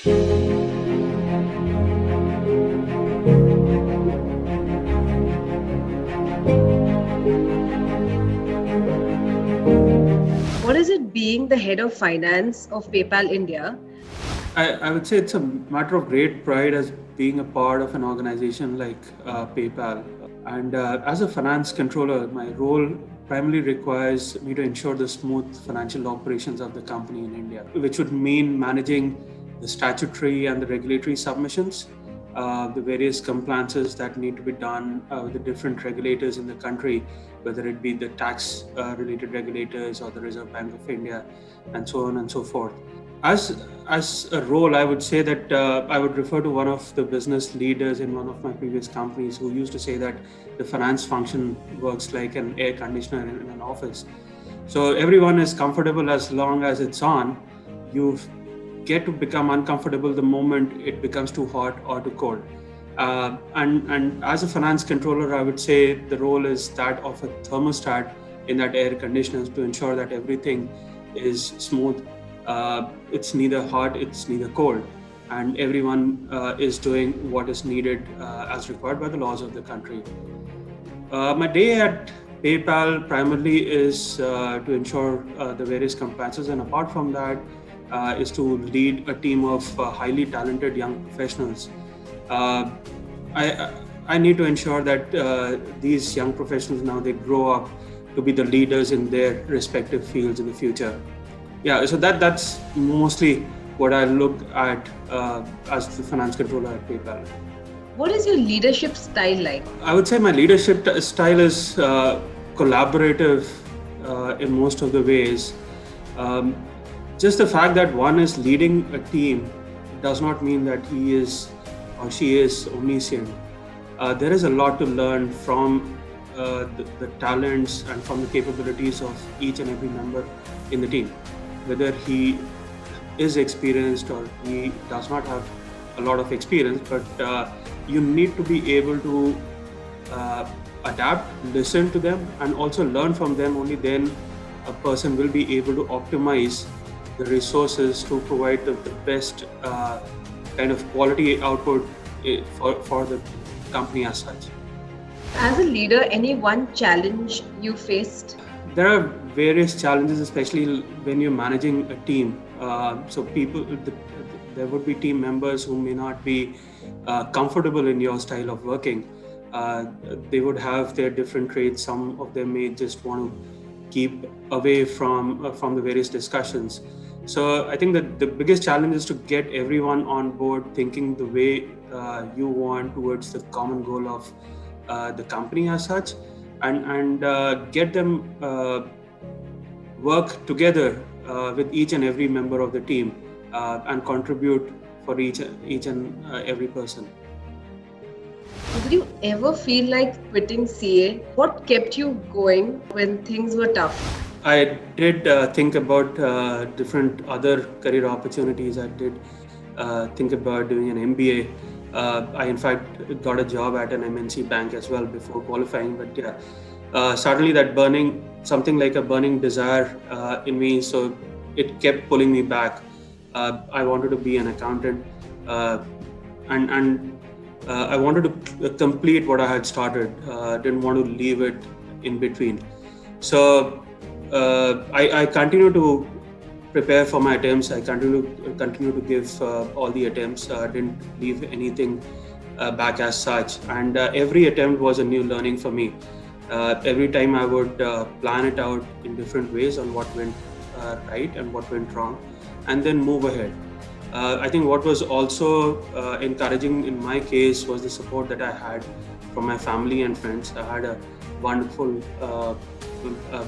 What is it being the head of finance of PayPal India? I would say it's a matter of great pride as being a part of an organization like PayPal. And as a finance controller, my role primarily requires me to ensure the smooth financial operations of the company in India, which would mean managing the statutory and the regulatory submissions, the various compliances that need to be done with the different regulators in the country, whether it be the tax related regulators or the Reserve Bank of India, and so on and so forth. As a role, I would say that I would refer to one of the business leaders in one of my previous companies who used to say that the finance function works like an air conditioner in an office. So everyone is comfortable as long as it's on. You get to become uncomfortable the moment it becomes too hot or too cold. And as a finance controller, I would say the role is that of a thermostat in that air conditioner to ensure that everything is smooth. It's neither hot, it's neither cold, and everyone is doing what is needed as required by the laws of the country. My day at PayPal primarily is to ensure the various compliances, and apart from that, is to lead a team of highly talented young professionals. Uh, I, I need to ensure that these young professionals now they grow up to be the leaders in their respective fields in the future. Yeah, so that's mostly what I look at as the finance controller at PayPal. What is your leadership style like? I would say my leadership style is collaborative in most of the ways. Um, just the fact that one is leading a team does not mean that he is or she is omniscient. There is a lot to learn from the talents and from the capabilities of each and every member in the team. Whether he is experienced or he does not have a lot of experience, but you need to be able to adapt, listen to them, and also learn from them. Only then a person will be able to optimize the resources to provide the best kind of quality output for the company as such. As a leader, any one challenge you faced? There are various challenges, especially when you're managing a team. So there would be team members who may not be comfortable in your style of working. They would have their different traits. Some of them may just want to keep away from the various discussions. So I think that the biggest challenge is to get everyone on board thinking the way you want towards the common goal of the company as such, and get them work together with each and every member of the team and contribute for each and every person. Did you ever feel like quitting CA? What kept you going when things were tough? I did think about different other career opportunities. I did think about doing an MBA. I in fact got a job at an MNC bank as well before qualifying. But yeah, suddenly something like a burning desire in me. So it kept pulling me back. I wanted to be an accountant, and I wanted to complete what I had started. Didn't want to leave it in between. So I continue to prepare for my attempts. I continue to give all the attempts. Didn't leave anything back as such. And every attempt was a new learning for me. Every time I would plan it out in different ways on what went right and what went wrong, and then move ahead. I think what was also encouraging in my case was the support that I had from my family and friends. I had a wonderful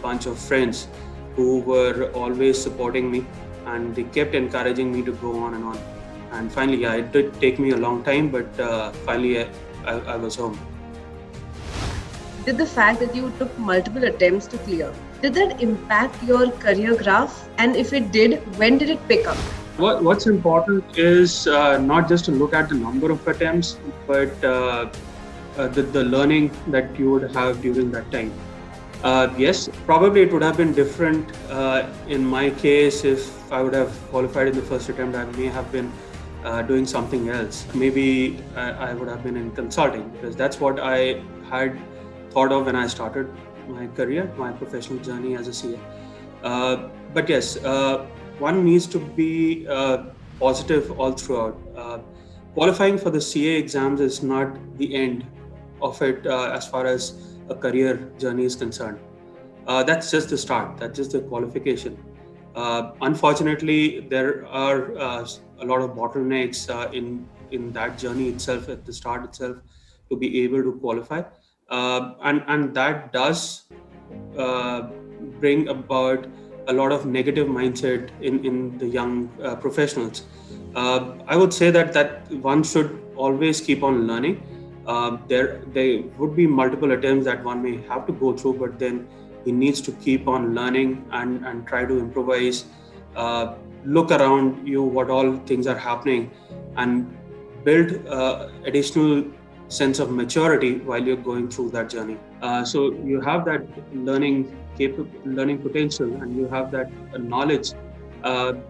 bunch of friends who were always supporting me, and they kept encouraging me to go on and on. And finally, yeah, it did take me a long time, but finally I was home. Did the fact that you took multiple attempts to clear, did that impact your career graph? And if it did, when did it pick up? What's important is not just to look at the number of attempts, but the learning that you would have during that time. Yes, probably it would have been different in my case if I would have qualified in the first attempt. I may have been doing something else. Maybe I would have been in consulting, because that's what I had thought of when I started my career, my professional journey as a CA. But yes, one needs to be positive all throughout. Qualifying for the CA exams is not the end of it as far as a career journey is concerned. That's just the start, that's just the qualification. Unfortunately, there are a lot of bottlenecks in that journey itself, at the start itself, to be able to qualify, and that does uh, bring about a lot of negative mindset in the young professionals. I would say that one should always keep on learning. There would be multiple attempts that one may have to go through, but then he needs to keep on learning and try to improvise. Look around you, what all things are happening, and build additional sense of maturity while you're going through that journey. So you have that learning potential, and you have that knowledge.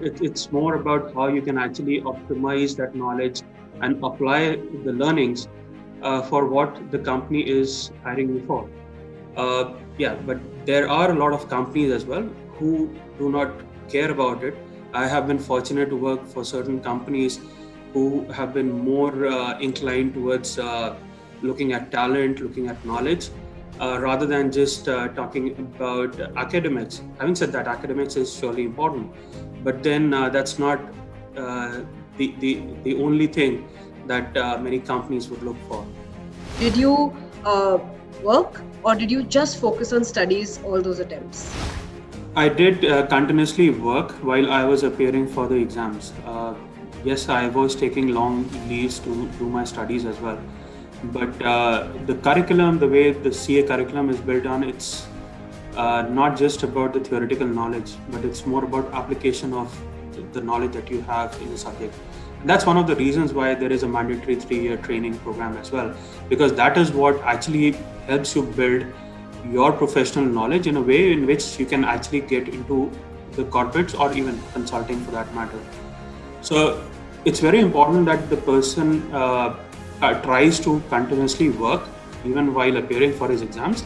It's more about how you can actually optimize that knowledge and apply the learnings for what the company is hiring you for. Yeah, but there are a lot of companies as well who do not care about it. I have been fortunate to work for certain companies who have been more inclined towards looking at talent, looking at knowledge, rather than just talking about academics. Having said that, academics is surely important, but then that's not the only thing that many companies would look for. Did you work, or did you just focus on studies all those attempts? I did continuously work while I was appearing for the exams. Yes, I was taking long leaves to do my studies as well. But the curriculum, the way the CA curriculum is built on, it's not just about the theoretical knowledge, but it's more about application of the knowledge that you have in the subject. And that's one of the reasons why there is a mandatory 3-year training program as well, because that is what actually helps you build your professional knowledge in a way in which you can actually get into the corporates or even consulting for that matter. So it's very important that the person tries to continuously work even while appearing for his exams.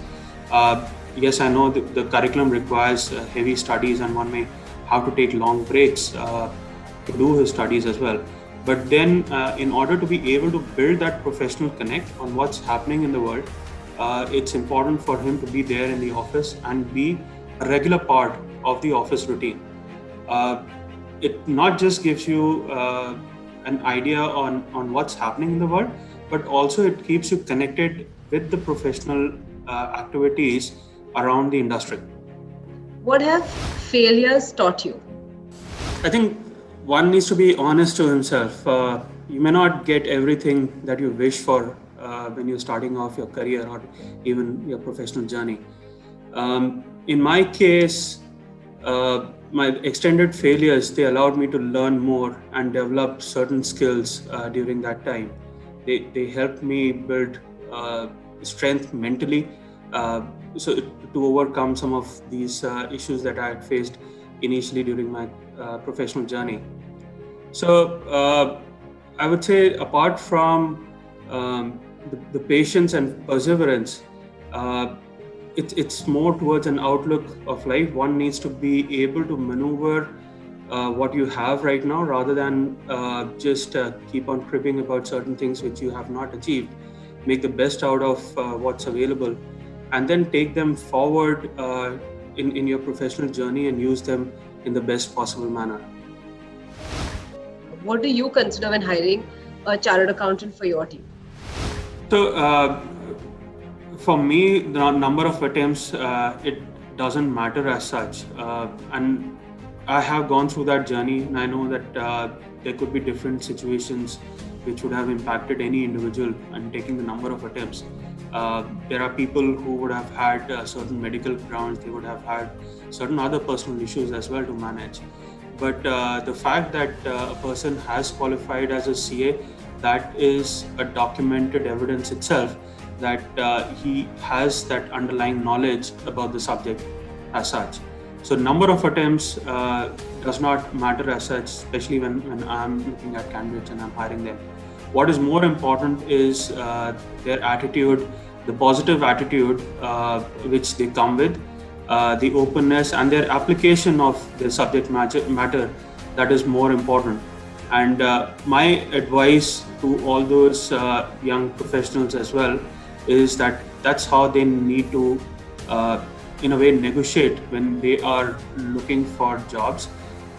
Yes, I know the curriculum requires heavy studies, and one may have to take long breaks to do his studies as well. But then in order to be able to build that professional connect on what's happening in the world, it's important for him to be there in the office and be a regular part of the office routine. It not just gives you an idea on what's happening in the world, but also it keeps you connected with the professional activities around the industry. What have failures taught you? I think one needs to be honest to himself. You may not get everything that you wish for when you're starting off your career or even your professional journey. In my case, my extended failures, they allowed me to learn more and develop certain skills during that time. They helped me build strength mentally, so to overcome some of these issues that I had faced initially during my professional journey. So I would say, apart from the patience and perseverance, it's more towards an outlook of life. One needs to be able to maneuver what you have right now, rather than just keep on cribbing about certain things which you have not achieved. Make the best out of what's available, and then take them forward in your professional journey and use them in the best possible manner. What do you consider when hiring a chartered accountant for your team? So, for me, the number of attempts, it doesn't matter as such. And I have gone through that journey, and I know that there could be different situations which would have impacted any individual and taking the number of attempts. There are people who would have had certain medical grounds, they would have had certain other personal issues as well to manage. But the fact that a person has qualified as a CA, that is a documented evidence itself that he has that underlying knowledge about the subject as such. So number of attempts does not matter as such, especially when I'm looking at candidates and I'm hiring them. What is more important is their attitude, the positive attitude which they come with, the openness and their application of the subject matter that is more important. And my advice to all those young professionals as well is that that's how they need to in a way negotiate when they are looking for jobs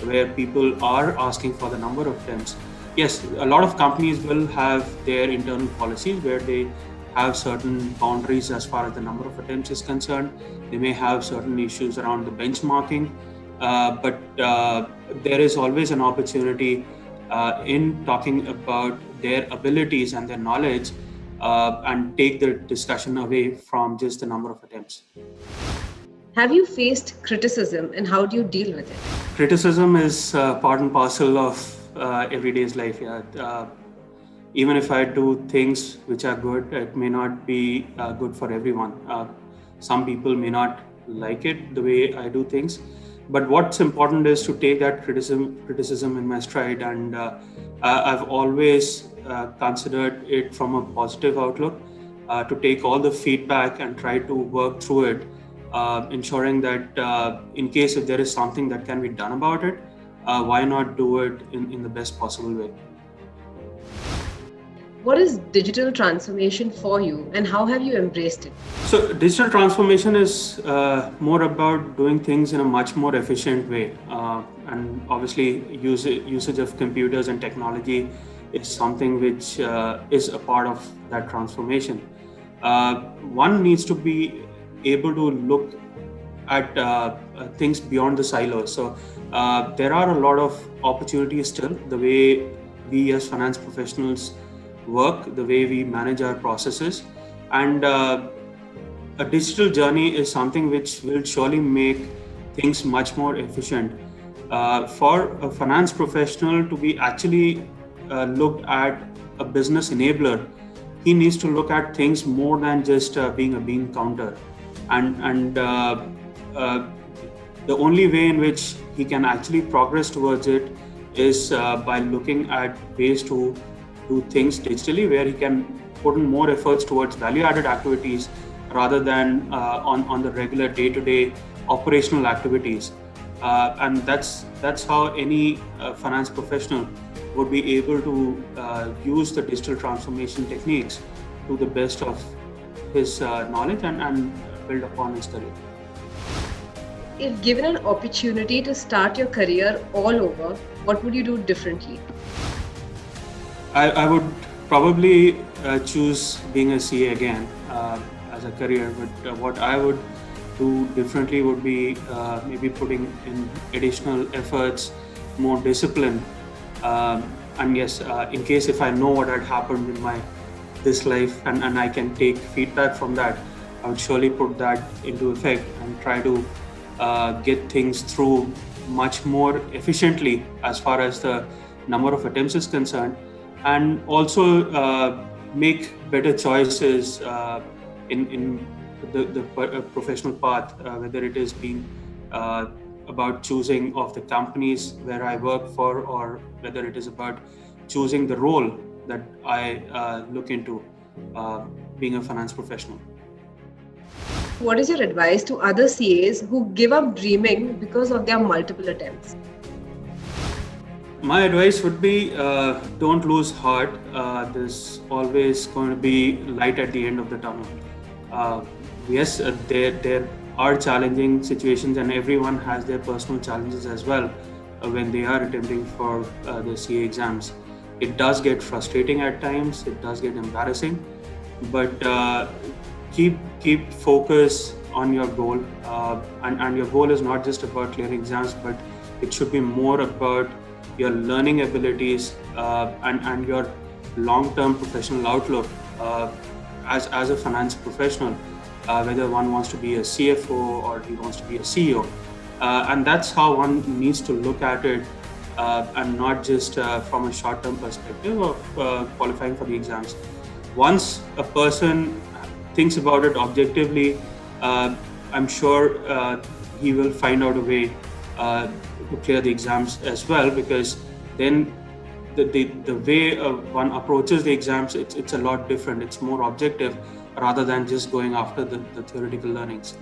where people are asking for the number of attempts. Yes, a lot of companies will have their internal policies where they have certain boundaries as far as the number of attempts is concerned. They may have certain issues around the benchmarking, but there is always an opportunity in talking about their abilities and their knowledge and take the discussion away from just the number of attempts. Have you faced criticism and how do you deal with it? Criticism is part and parcel of everyday's life. Yeah. Even if I do things which are good, it may not be good for everyone. Some people may not like it the way I do things, but what's important is to take that criticism in my stride, and I've always considered it from a positive outlook, to take all the feedback and try to work through it, ensuring that in case if there is something that can be done about it, why not do it in the best possible way. What is digital transformation for you and how have you embraced it? So digital transformation is more about doing things in a much more efficient way. And obviously usage of computers and technology is something which is a part of that transformation. One needs to be able to look at things beyond the silos. So there are a lot of opportunities still, the way we as finance professionals work, the way we manage our processes, and a digital journey is something which will surely make things much more efficient. For a finance professional to be actually looked at a business enabler, he needs to look at things more than just being a bean counter, and the only way in which he can actually progress towards it is by looking at ways to do things digitally, where he can put in more efforts towards value-added activities rather than on the regular day-to-day operational activities. And that's how any finance professional would be able to use the digital transformation techniques to the best of his knowledge and build upon his career. If given an opportunity to start your career all over, what would you do differently? I would probably choose being a CA again as a career, but what I would do differently would be maybe putting in additional efforts, more discipline, and yes, in case if I know what had happened in this life and I can take feedback from that, I would surely put that into effect and try to get things through much more efficiently as far as the number of attempts is concerned, and also make better choices in the professional path, whether it is being about choosing of the companies where I work for, or whether it is about choosing the role that I look into being a finance professional. What is your advice to other CAs who give up dreaming because of their multiple attempts? My advice would be don't lose heart. There's always going to be light at the end of the tunnel. Yes, there are challenging situations, and everyone has their personal challenges as well when they are attempting for the CA exams. It does get frustrating at times, it does get embarrassing, but keep focus on your goal, and your goal is not just about clearing exams, but it should be more about your learning abilities and your long-term professional outlook as a finance professional, whether one wants to be a CFO or he wants to be a CEO. And that's how one needs to look at it, and not just from a short-term perspective of qualifying for the exams. Once a person thinks about it objectively, I'm sure he will find out a way to clear the exams as well, because then the way one approaches the exams, it's a lot different. It's more objective rather than just going after the theoretical learnings.